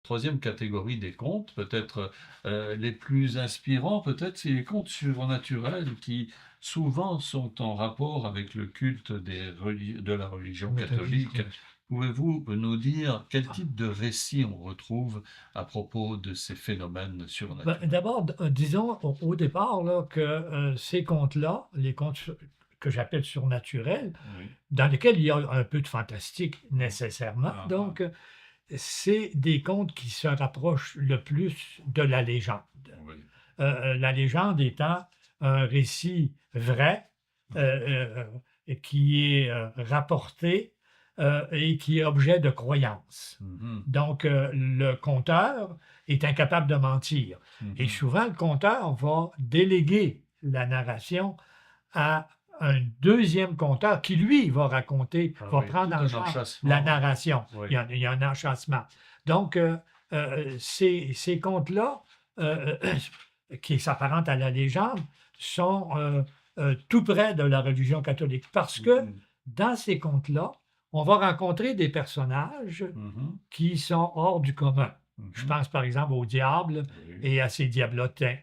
troisième catégorie des contes, peut-être les plus inspirants, peut-être c'est les contes surnaturels qui souvent sont en rapport avec le culte de la religion Catholique, catholique. oui. Pouvez-vous nous dire quel Ah, type de récit on retrouve à propos de ces phénomènes surnaturels? d'abord, disons au départ là, que ces contes-là, les contes que j'appelle surnaturels, Oui. dans lesquels il y a un peu de fantastique nécessairement, Ah, ah, donc c'est des contes qui se rapprochent le plus de la légende. oui. La légende étant un récit vrai, qui est, rapporté, et qui est objet de croyance. Mhm, Donc, le conteur est incapable de mentir et mhm. souvent le conteur va déléguer la narration à un deuxième conteur qui, lui, va raconter, Ah va oui, tout prendre en un charge la enchâssement. narration. Oui. Il y a un enchâssement. Donc, ces contes-là, qui s'apparentent à la légende, sont tout près de la religion catholique. Parce que Mhm, dans ces contes-là, on va rencontrer des personnages mhm, qui sont hors du commun. Je mhm. pense par exemple au diable Oui. et à ses diablotins.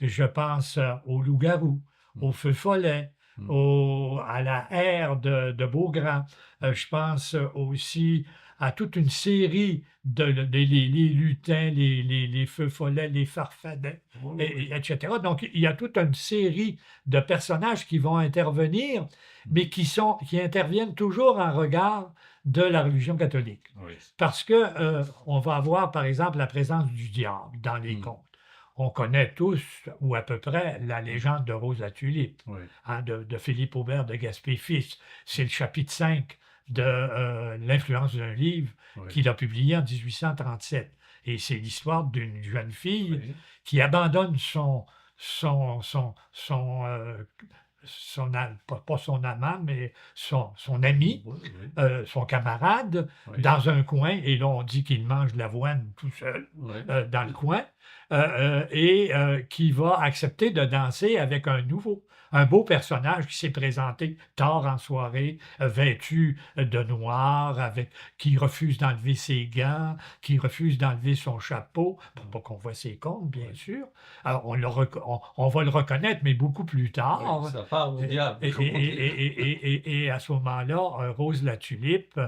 Je pense au loup-garou, au Mhm, feu follet, mhm. à la haire de Beaugrand. Je pense aussi à toute une série les lutins, les feux follets, les farfadets, Oui, oui. etc. Donc, il y a toute une série de personnages qui vont intervenir, Mhm. mais qui interviennent toujours en regard de la religion catholique. Oui. Parce que on va avoir, par exemple, la présence du diable dans les Mhm, contes. On connaît tous, ou à peu près, la mhm. légende de Rose la Tulipe, Oui. hein, de Philippe Aubert de Gaspé-Fils. C'est le chapitre 5 de L'influence d'un livre Oui. qu'il a publié en 1837. Et c'est l'histoire d'une jeune fille Oui. qui abandonne son, son, son, euh, pas son amant, mais son ami, Oui, oui. son camarade, Oui. dans un coin, et là on dit qu'il mange de l'avoine tout seul Oui. dans le coin, et qui va accepter de danser avec un beau personnage qui s'est présenté tard en soirée, vêtu de noir, qui refuse d'enlever ses gants, qui refuse d'enlever son chapeau, pour pas qu'on voit ses comptes, bien Oui. sûr. Alors on va le reconnaître, mais beaucoup plus Oui. tard. Ça part au diable, comme on dit. Et à ce moment-là, Rose la Tulipe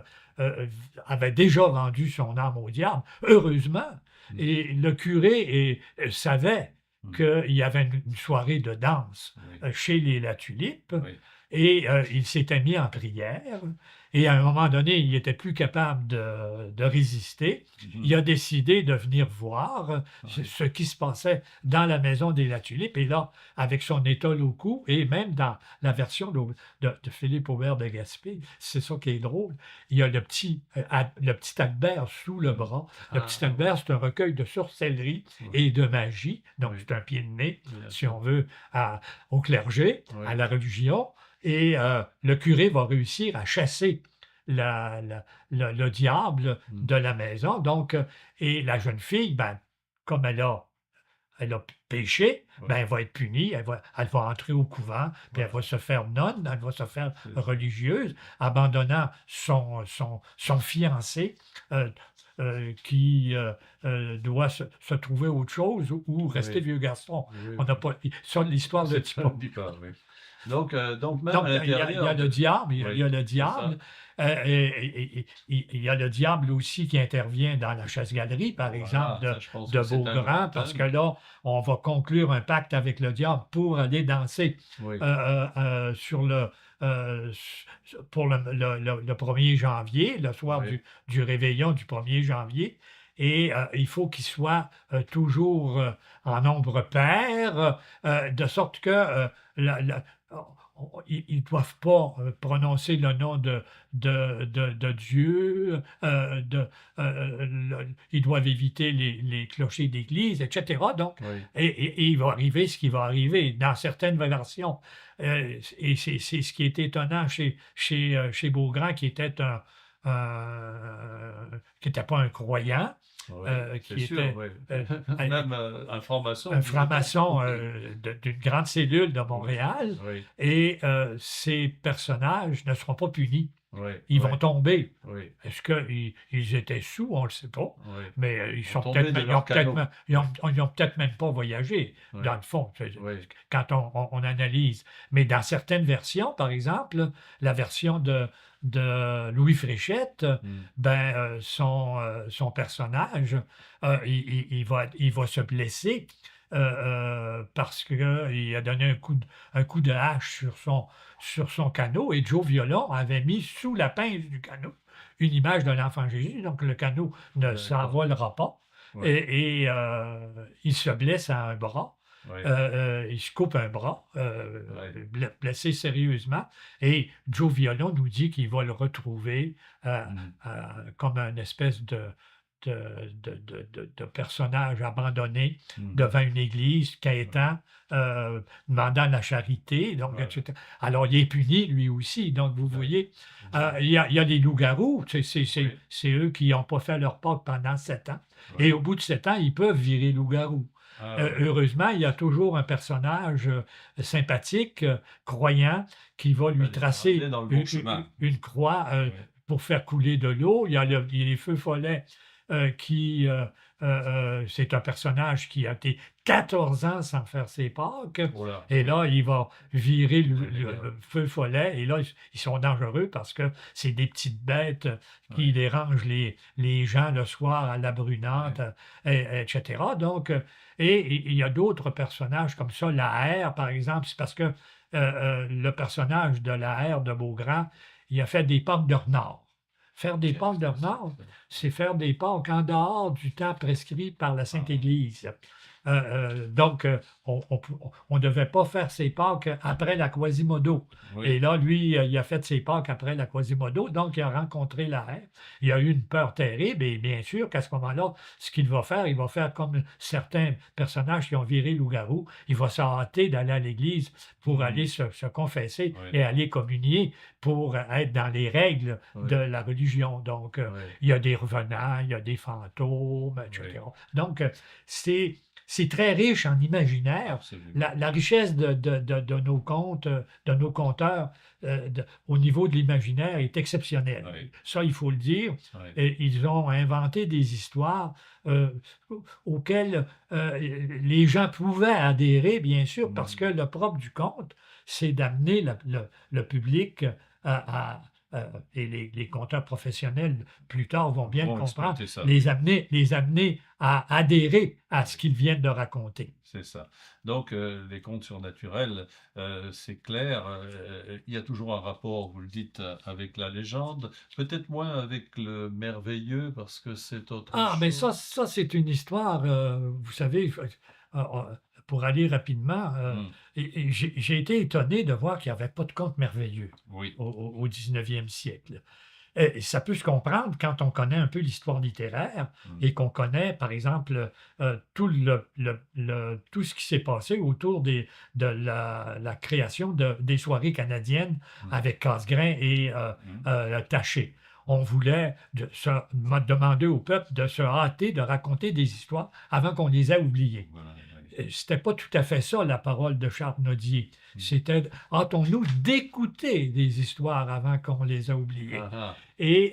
avait déjà vendu son âme au diable, heureusement. Mhm, Et le curé savait mhm. qu'il y avait une soirée de danse Oui. chez les La Tulipe, Oui. et il s'était mis en prière. Et à un moment donné, il n'était plus capable de résister. Il Mhm. a décidé de venir voir Oui. ce qui se passait dans la maison des La Tulipe. Et là, avec son étole au cou, et même dans la version de Philippe Aubert de Gaspé, c'est ça qui est drôle, il y a le petit Albert sous le bras. Le Ah petit oui. Albert, c'est un recueil de sorcellerie Oui. et de magie, donc Oui. c'est un pied de nez, Bien si sûr. on veut, au clergé, à Oui. la religion. Et le curé va réussir à chasser le diable Mhm. de la maison. Donc, et la jeune fille, ben, comme elle a péché, ben, Oui. elle va être punie, elle va entrer au couvent, puis elle va Voilà. se faire nonne, elle va se faire C'est ça. religieuse, abandonnant son fiancé, euh, qui doit se trouver autre chose ou rester Oui. vieux garçon. Oui, On n'a oui. pas, ça, l'histoire ne le C'est dit ça, ne pas. dit pas, oui. Donc même à Donc, il y a l'intérieur le de diable, il y oui, a le c'est diable, ça. il y a le diable aussi qui intervient dans la chasse-galerie, par exemple, Voilà, ça je pense de que c'est un grand Beaugrand, parce que thème. là, on va conclure un pacte avec le diable pour aller danser Oui, sur pour le 1er janvier, le soir oui, du réveillon du 1er janvier. Et il faut qu'il soit toujours en nombre pair, de sorte que ils ne doivent pas prononcer le nom de Dieu, ils doivent éviter les clochers d'église, etc. Donc, oui. et il va arriver ce qui va arriver dans certaines versions. Et c'est ce qui est étonnant chez Beaugrand, qui était pas un croyant, Oui, c'est qui sûr, était oui. un, Même un franc-maçon, un disait-on. franc-maçon Oui, d'une grande cellule de oui, Montréal, oui. et ces personnages ne seront pas punis. Oui, Ils oui, vont tomber. oui, Est-ce qu'ils étaient sous? On ne le sait pas. oui. Mais ils Ils sont sont tombés peut-être, de ils ont leur peut-être, canot. ils ont peut-être même pas voyagé, Oui, dans le fond, oui. quand on analyse. Mais dans certaines versions, par exemple, la version de Louis Fréchette, Mm. ben, son personnage, il va se blesser parce qu'il a donné un coup de hache sur son canot et Joe Violon avait mis sous la pince du canot une image de l'enfant Jésus, donc le canot ne D'accord. s'envolera pas Oui, il se blesse à un bras. oui, Il se coupe un bras, oui. blessé sérieusement, et Joe Violon nous dit qu'il va le retrouver Mm. comme une espèce de personnage abandonné Mhm. devant une église, Ouais, quêtant, demandant la charité, donc, ouais, etc. Alors, il est puni lui aussi. Donc, vous ouais, voyez, exact. il y a des loups-garous, Oui, c'est eux qui n'ont pas fait leur Pâques pendant 7 ans. Et oui. au bout de 7 ans, ils peuvent virer loup-garou. Ah oui, Heureusement, il y a toujours un personnage sympathique, croyant, qui va va lui les ramener tracer dans le bon chemin. une croix Oui, pour faire couler de l'eau. Il y a les feux follets c'est un personnage qui a été 14 ans sans faire ses Pâques. voilà, Et oui, là, il va virer ouais, les gars. le feu follet. Et là, ils sont dangereux parce que c'est des petites bêtes qui Oui, dérangent les gens le soir à la brunante, oui, etc. Donc, et il y a d'autres personnages comme ça. La R, par exemple, c'est parce que le personnage de la R de Beaugrand, il a fait des Pâques de renard. Faire des Pâques qu'est-ce de que c'est renard, que ça? c'est faire des Pâques en dehors du temps prescrit par la Sainte Ah, Église. Donc, on ne devait pas faire ses Pâques après la Quasimodo. Et oui, là, lui, il a fait ses Pâques après la Quasimodo, donc il a rencontré la reine. Il a eu une peur terrible, et bien sûr qu'à ce moment-là, ce qu'il va faire, il va faire comme certains personnages qui ont viré loup-garou, il va se hâter d'aller à l'église pour aller mhm, se confesser oui, et aller communier pour être dans les règles de oui, la religion. Donc, oui, il y a des revenants, il y a des fantômes, oui, etc. Donc, c'est c'est très riche en imaginaire. absolument. La richesse de nos contes, de nos conteurs, au niveau de l'imaginaire est exceptionnelle. Oui, Ça, il faut le dire. oui, Et ils ont inventé des histoires euh, auxquelles les gens pouvaient adhérer, bien sûr, parce que mhm. le propre du conte, c'est d'amener le public et les conteurs professionnels, plus tard, vont bien le Vont comprendre, exploiter ça, oui. les amener à adhérer à ce Oui. qu'ils viennent de raconter. C'est ça. Donc, les contes surnaturels, c'est clair, il y a toujours un rapport, vous le dites, avec la légende, peut-être moins avec le merveilleux parce que c'est autre Ah, mais chose. ça c'est une histoire, vous savez, pour aller rapidement, Hmm. et j'ai été étonné de voir qu'il n'y avait pas de conte merveilleux Oui. au 19e siècle. Et ça peut se comprendre quand on connaît un peu l'histoire littéraire Hmm. et qu'on connaît, par exemple, tout, tout ce qui s'est passé autour de la création des soirées canadiennes Hmm. avec Casgrain et Hmm. Taché. On voulait demander au peuple de se hâter de raconter des histoires avant qu'on les ait oubliées. Voilà, oui. C'était pas tout à fait ça la parole de Charles Nodier. Hmm. C'était hâtons-nous d'écouter des histoires avant qu'on les ait oubliées. Ah, ah. Et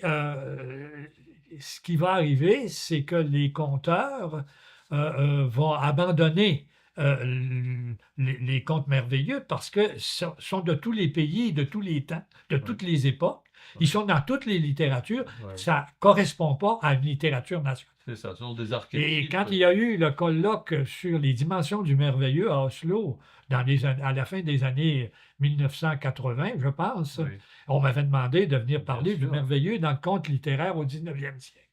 ce qui va arriver, c'est que les conteurs vont abandonner les contes merveilleux parce que ce sont de tous les pays, de tous les temps, de Oui, toutes les époques. Ils oui, sont dans toutes les littératures. oui. Ça ne correspond pas à une littérature nationale. C'est ça, ce sont des Et archétypes. quand il y a eu le colloque sur les dimensions du merveilleux à Oslo, à la fin des années 1980, je pense, Oui, on m'avait demandé de venir bien parler du sûr. merveilleux dans le conte littéraire au 19e siècle.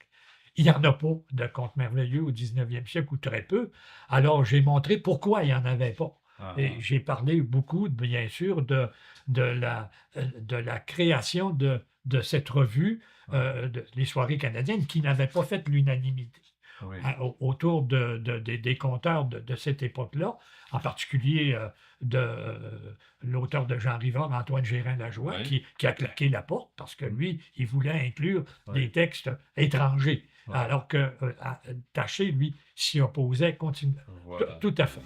Il n'y en a pas de conte merveilleux au 19e siècle, ou très peu. Alors, j'ai montré pourquoi il n'y en avait pas. Ah, Et ah. j'ai parlé beaucoup, bien sûr, de la création de cette revue, Oui, les soirées canadiennes, qui n'avait pas fait l'unanimité oui, autour des conteurs de cette époque-là, en particulier l'auteur de Jean Rivard, Antoine Gérin-Lajoie, oui, qui a claqué la porte parce que hmm, lui, il voulait inclure des oui, textes étrangers, oui. alors que Taché, lui, s'y opposait continue. Voilà. Tout à fait.